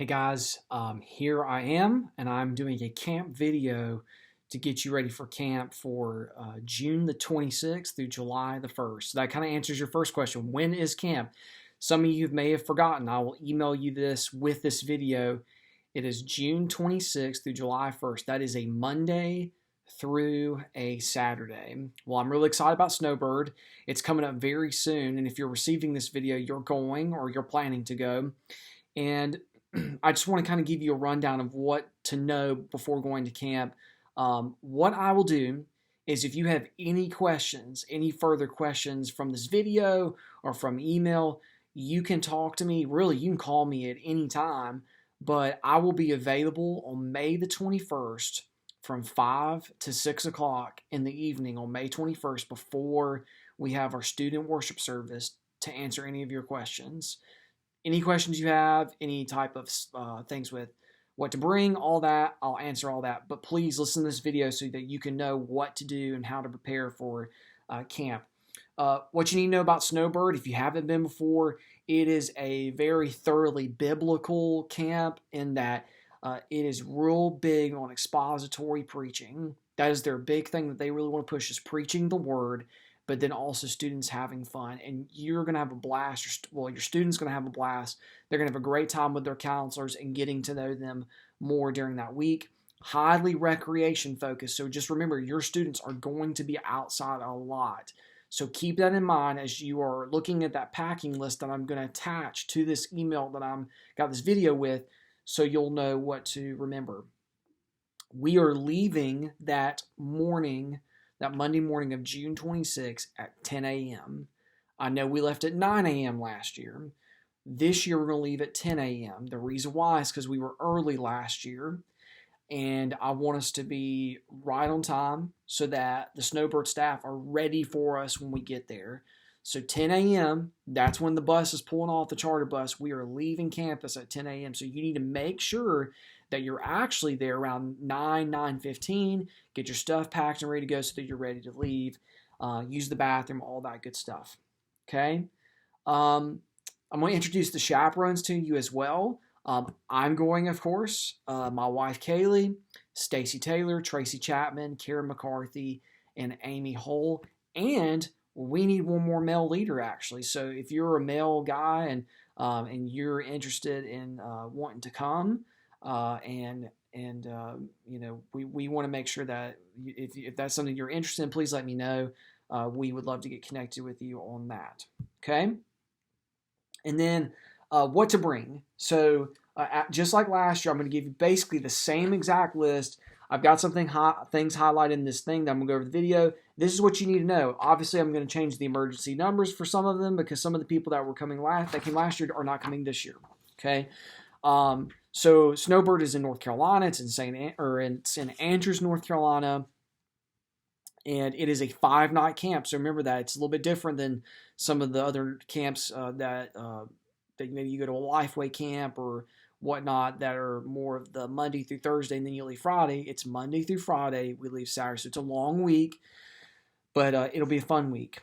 Hey guys, here I am, and I'm doing a camp video to get you ready for camp for June the 26th through July the 1st. So that kind of answers your first question. When is camp? Some of you may have forgotten. I will email you this with this video. It is June 26th through July 1st. That is a Monday through a Saturday. Well, I'm really excited about Snowbird. It's coming up very soon, and if you're receiving this video, you're going or you're planning to go. And I just want to kind of give you a rundown of what to know before going to camp. What I will do is if you have any questions, any further questions from this video or from email, you can talk to me. Really, you can call me at any time, but I will be available on May the 21st from 5 to 6 o'clock in the evening on May 21st before we have our student worship service to answer any of your questions. Any questions you have, any type of things with what to bring, all that, I'll answer all that. But please listen to this video so that you can know what to do and how to prepare for camp. What you need to know about Snowbird, if you haven't been before, it is a very thoroughly biblical camp in that it is real big on expository preaching. That is their big thing that they really want to push, is preaching the word, but then also students having fun. And you're going to have a blast. Your student's going to have a blast. They're going to have a great time with their counselors and getting to know them more during that week. Highly recreation focused. So just remember, your students are going to be outside a lot. So keep that in mind as you are looking at that packing list that I'm going to attach to this email that I'm got this video with, so you'll know what to remember. We are leaving that Monday morning of June 26th at 10 a.m. I know we left at 9 a.m. last year. This year we're going to leave at 10 a.m. The reason why is because we were early last year, and I want us to be right on time so that the Snowbird staff are ready for us when we get there. So 10 a.m., that's when the bus is pulling off, the charter bus. We are leaving campus at 10 a.m. So you need to make sure that you're actually there around 9:15. Get your stuff packed and ready to go so that you're ready to leave. Use the bathroom, all that good stuff. Okay? I'm going to introduce the chaperones to you as well. I'm going, of course. My wife, Kaylee, Stacy Taylor, Tracy Chapman, Karen McCarthy, and Amy Hull. And we need one more male leader, actually. So if you're a male guy and you're interested in wanting to come, we want to make sure that if that's something you're interested in, please let me know. We would love to get connected with you on that. Okay. And then what to bring. So just like last year, I'm going to give you basically the same exact list. I've got things highlighted in this thing that I'm going to go over the video. This is what you need to know. Obviously, I'm going to change the emergency numbers for some of them because some of the people that came last year are not coming this year. Okay. So Snowbird is in North Carolina. It's in St. Andrews, North Carolina, and it is a 5-night camp. So remember that it's a little bit different than some of the other camps that maybe you go to a Lifeway camp or whatnot that are more of the Monday through Thursday and then you leave Friday. It's Monday through Friday. We leave Saturday, so it's a long week, but it'll be a fun week.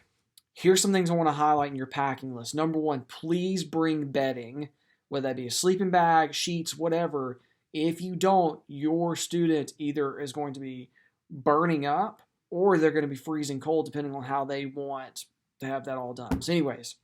Here's some things I want to highlight in your packing list. Number one, please bring bedding, whether that be a sleeping bag, sheets, whatever. If you don't, your student either is going to be burning up or they're going to be freezing cold, depending on how they want to have that all done. So anyways,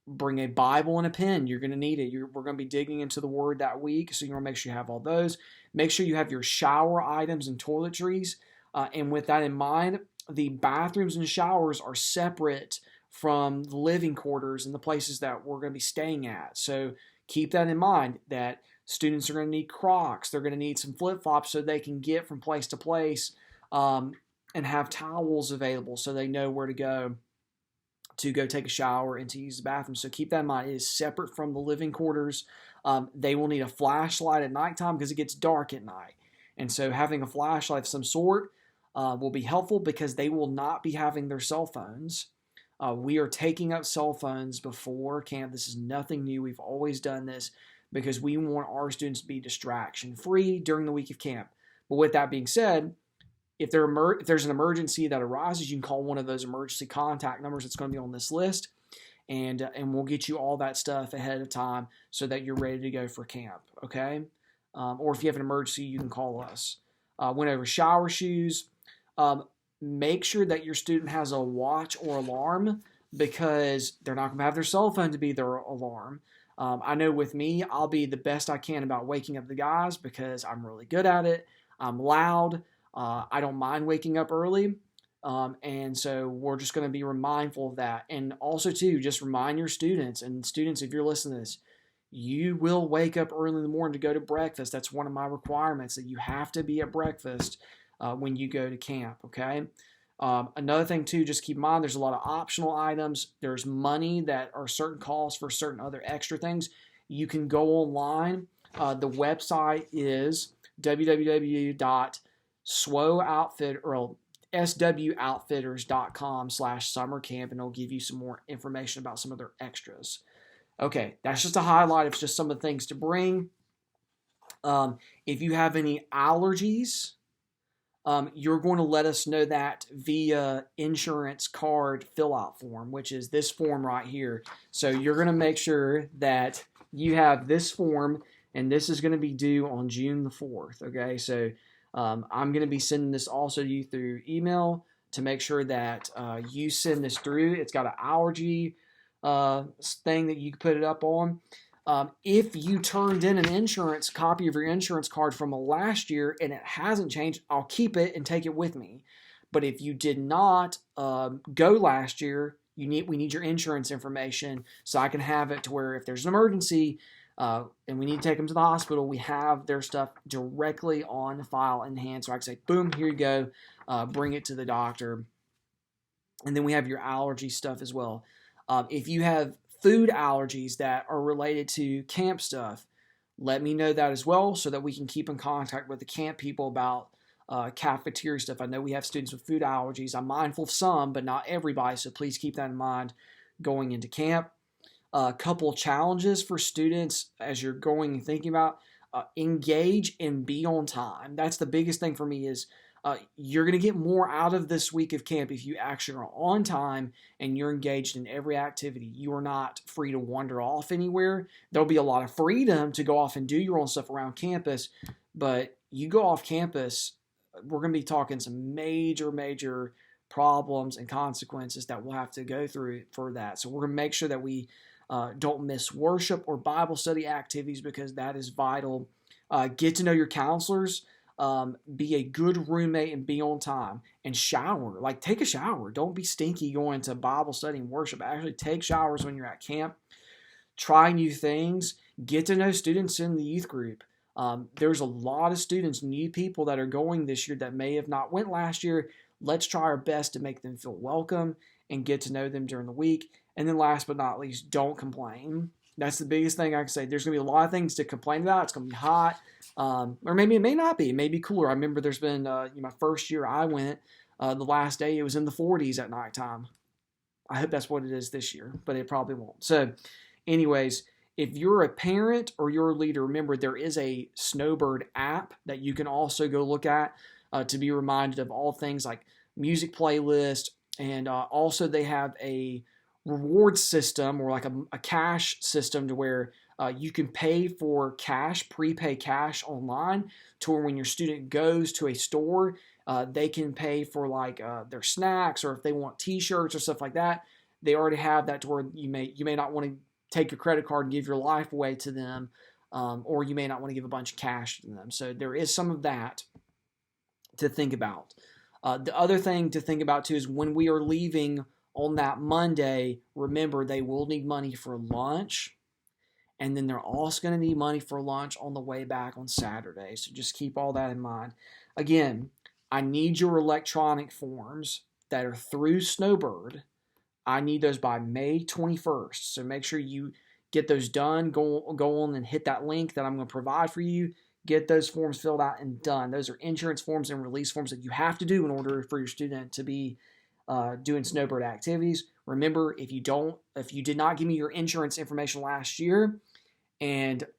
bring a Bible and a pen. You're going to need it. We're going to be digging into the Word that week, so you want to make sure you have all those. Make sure you have your shower items and toiletries. And with that in mind, the bathrooms and showers are separate from the living quarters and the places that we're going to be staying at. So keep that in mind, that students are going to need Crocs. They're going to need some flip-flops so they can get from place to place and have towels available so they know where to go take a shower and to use the bathroom. So keep that in mind. It is separate from the living quarters. They will need a flashlight at nighttime because it gets dark at night. And so having a flashlight of some sort will be helpful because they will not be having their cell phones. We are taking up cell phones before camp. This is nothing new. We've always done this because we want our students to be distraction-free during the week of camp. But with that being said, if there's an emergency that arises, you can call one of those emergency contact numbers that's going to be on this list. and we'll get you all that stuff ahead of time so that you're ready to go for camp, okay? Or if you have an emergency, you can call us. Went over shower shoes. Make sure that your student has a watch or alarm, because they're not going to have their cell phone to be their alarm. I know with me, I'll be the best I can about waking up the guys because I'm really good at it. I'm loud. I don't mind waking up early. And so we're just going to be mindful of that. And also, too, just remind your students, and students, if you're listening to this, you will wake up early in the morning to go to breakfast. That's one of my requirements, that you have to be at breakfast when you go to camp, okay? Another thing, too, just keep in mind, there's a lot of optional items. There's money that are certain costs for certain other extra things. You can go online. The website is swoutfitters.com/summercamp, and it'll give you some more information about some of their extras. Okay, that's just a highlight of just some of the things to bring. If you have any allergies, you're going to let us know that via insurance card fill-out form, which is this form right here. So you're going to make sure that you have this form, and this is going to be due on June the 4th, okay? So I'm going to be sending this also to you through email to make sure that you send this through. It's got an allergy thing that you can put it up on. If you turned in an insurance copy of your insurance card from last year and it hasn't changed, I'll keep it and take it with me. But if you did not go last year, we need your insurance information so I can have it to where if there's an emergency and we need to take them to the hospital, we have their stuff directly on file in hand. So I can say, boom, here you go, bring it to the doctor. And then we have your allergy stuff as well. If you have food allergies that are related to camp stuff, let me know that as well so that we can keep in contact with the camp people about cafeteria stuff. I know we have students with food allergies. I'm mindful of some, but not everybody, so please keep that in mind going into camp. A couple of challenges for students as you're going and thinking about, engage and be on time. That's the biggest thing for me is you're going to get more out of this week of camp if you actually are on time and you're engaged in every activity. You are not free to wander off anywhere. There'll be a lot of freedom to go off and do your own stuff around campus, but you go off campus, we're going to be talking some major problems and consequences that we'll have to go through for that. So we're going to make sure that we don't miss worship or Bible study activities because that is vital. Get to know your counselors. Be a good roommate and be on time, and shower. Like, take a shower. Don't be stinky going to Bible study and worship. Actually take showers when you're at camp. Try new things. Get to know students in the youth group. There's a lot of students, new people that are going this year that may have not went last year. Let's try our best to make them feel welcome and get to know them during the week. And then last but not least, don't complain. That's the biggest thing I can say. There's going to be a lot of things to complain about. It's going to be hot. Or maybe it may not be. It may be cooler. I remember there's been, my first year I went, the last day it was in the 40s at nighttime. I hope that's what it is this year, but it probably won't. So anyways, if you're a parent or you're a leader, remember there is a Snowbird app that you can also go look at to be reminded of all things like music playlist. And also they have a reward system or like a cash system to where you can pay for cash, prepay cash online to where when your student goes to a store, they can pay for like their snacks, or if they want t-shirts or stuff like that, they already have that to where you may not want to take your credit card and give your life away to them, or you may not want to give a bunch of cash to them. So there is some of that to think about. The other thing to think about too is when we are leaving on that Monday, remember they will need money for lunch. And then they're also going to need money for lunch on the way back on Saturday. So just keep all that in mind. Again, I need your electronic forms that are through Snowbird. I need those by May 21st. So make sure you get those done. Go on and hit that link that I'm going to provide for you. Get those forms filled out and done. Those are insurance forms and release forms that you have to do in order for your student to be doing Snowbird activities. Remember, if you did not give me your insurance information last year,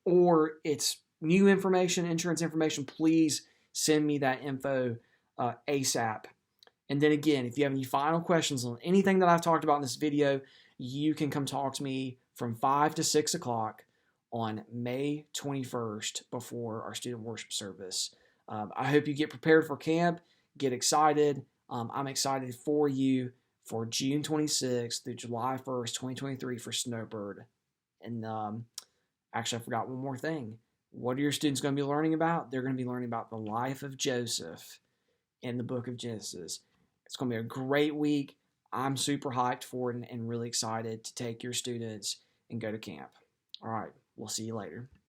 or it's new information, insurance information, please send me that info ASAP. And then again, if you have any final questions on anything that I've talked about in this video, you can come talk to me from 5 to 6 o'clock on May 21st before our student worship service. I hope you get prepared for camp, get excited. I'm excited for you for June 26th through July 1st, 2023 for Snowbird. And actually, I forgot one more thing. What are your students going to be learning about? They're going to be learning about the life of Joseph in the book of Genesis. It's going to be a great week. I'm super hyped for it and really excited to take your students and go to camp. All right, we'll see you later.